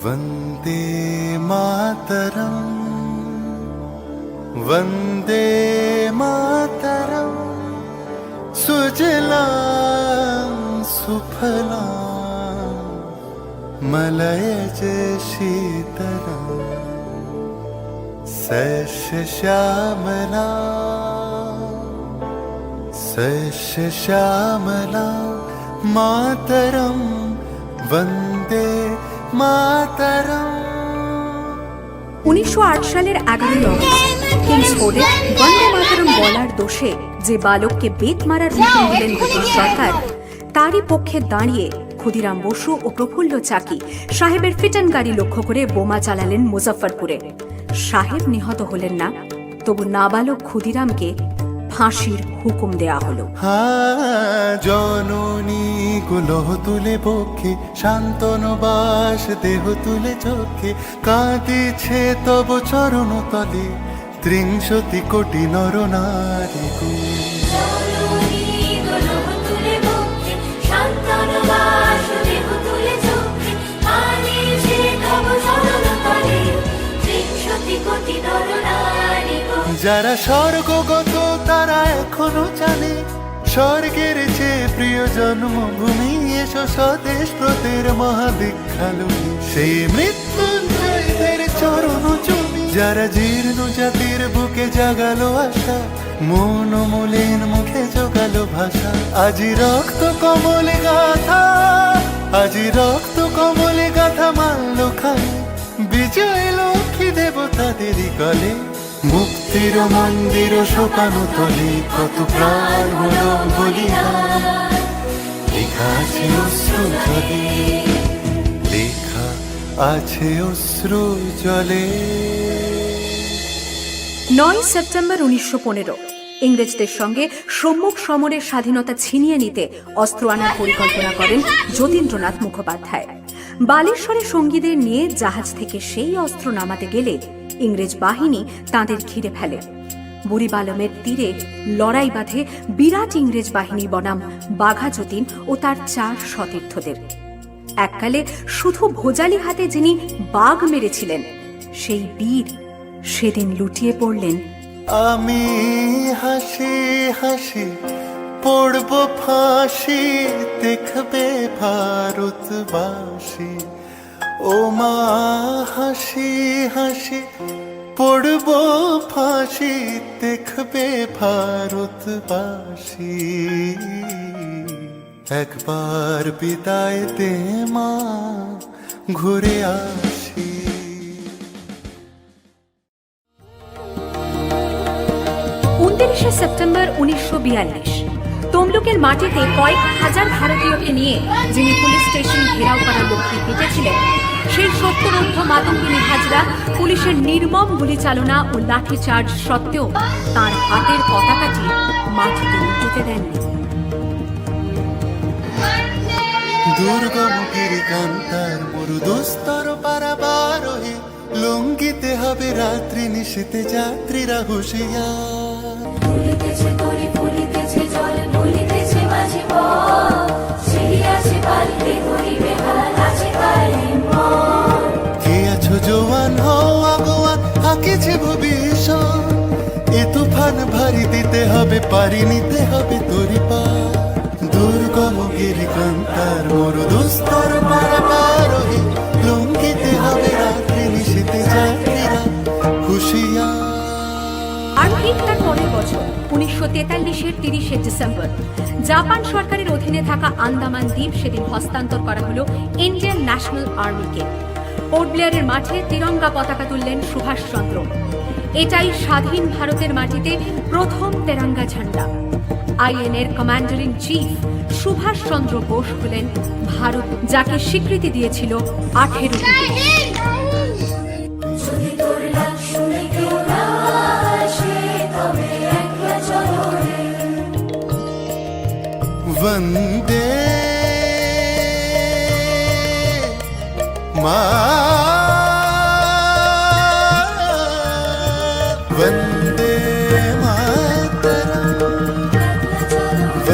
वन्दे मातरम् वन्दे मातरम् सुजलां सुफलां मलयज शीतलां सस्यश्यामलां मातरं वन्दे मातरम्। 1908 সালের 11 অগস্ট কিংসফোর্ডে বন্দে মাতরম বলার দোষে যে বালককে বেত মারার হুকুম দিলেন ব্রিটিশ সরকার, তারই পক্ষে দাঁড়িয়ে ক্ষুদিরাম বসু ও প্রফুল্ল চাকি সাহেবের ফিটন গাড়ি লক্ষ্য করে বোমা চালালেন মুজফ্ফরপুরে। সাহেব নিহত হলেন না, তবু নাবালক ক্ষুদিরামকে ফাঁসির হুকুম দেয়া হলো। জননী গুলহ তুলে বক্ষে, শান্তনু বাস দেহ তুলে চোখে, কাঁদিছে তব চরণ তলে ৩০ কোটি নর নারী। যারা স্বর্গগত তারা এখনো জানে, স্বর্গের চেয়ে প্রিয় জন্মভূমি, এসো স্বদেশ ব্রতের মহাদীক্ষালু, সেই মৃত্যুঞ্জয়দের চরণ চুমি। যারা জীর্ণ জাতির বুকে জাগালো আশা, মন মলিন মুখে জোগালো ভাষা, আজি রক্ত কমলে গাথা, আজি রক্ত কমলে গাথা মানল খাই, বিজয় লক্ষ্মী দেবতাদেরই গলে, মুক্তির মন্দির শোকানো তলে, কত প্রাণ হলো বলিদান, লেখা আছে অশ্রু জলে, লেখা আছে অশ্রু জলে। 9 সেপ্টেম্বর 1915 ইংরেজদের সঙ্গে সম্মুখ সমরের স্বাধীনতা ছিনিয়ে নিতে অস্ত্র আনার পরিকল্পনা করেন যতীন্দ্রনাথ মুখোপাধ্যায়। বালেশ্বরে সঙ্গীদের নিয়ে জাহাজ থেকে সেই অস্ত্র নামাতে গেলে ইংরেজ বাহিনী তাঁদের ঘিরে ফেলে। বুড়িবালমের তীরে লড়াই বাঁধে বিরাট ইংরেজ বাহিনী বনাম বাঘা যতীন ও তার 4 সতীর্থদের। এককালে শুধু ভোজালি হাতে যিনি বাঘ মেরেছিলেন, সেই বীর সেদিন লুটিয়ে পড়লেন। আমি হাসি হাসি পড়ব ফাঁসি, দেখবে ভারতবাসী, ও মা হাসি হাসি পড়ব ফাঁসি, দেখবে ভারতবাসী, একবার বিদায় দে মা, ঘুরে আসি। 29 সেপ্টেম্বর 1942 তমলুকের মাটিতে কয়েক হাজার ভারতীয়কে নিয়ে যিনি পুলিশ স্টেশন ঘেরাও করার লক্ষ্যে হেঁটেছিলেন, সেই 70 মাতঙ্গিনী হাজরা পুলিশের নির্মম গুলিচালনা ও লাঠিচার্জ সত্ত্বেও তার হাতের পতাকাটি মাটিতে উল্টে দেননি। দুর্গম গিরিকান্তার মরু দুস্তর পারাবারোহে, লঙ্ঘিতে হবে রাত্রি নিশীতে যাত্রীরা হুঁশিয়ার। কে আছো জোয়ান হও আগোয়ান, আঁকেছে ভবিষ্যৎ, এ তুফান ভারী দিতে হবে, পারি নিতে হবে তোরি পা। দুর্গম গিরিকান্তার মরু দুস্তর পারাবারোহে, লঙ্ঘিতে হবে রাত্রি নিশীতে যাত্রীরা হুঁশিয়ার। আর ঠিক তার পরের বছর 1943-এর 30 ডিসেম্বর জাপান সরকারের অধীনে থাকা আন্দামান দ্বীপ সেদিন হস্তান্তর করা হলো ইন্ডিয়ান ন্যাশনাল আর্মিকে। পোর্ট ব্লেয়ারের মাঠে তিরঙ্গা পতাকা তুললেন সুভাষচন্দ্র। এটাই স্বাধীন ভারতের মাটিতে প্রথম তেরঙ্গা ঝান্ডা। আইএনএর commander in chief Subhas Chandra Bose হলেন ভারত, যাকে স্বীকৃতি দিয়েছিল 18টি দেশ। वन्दे मा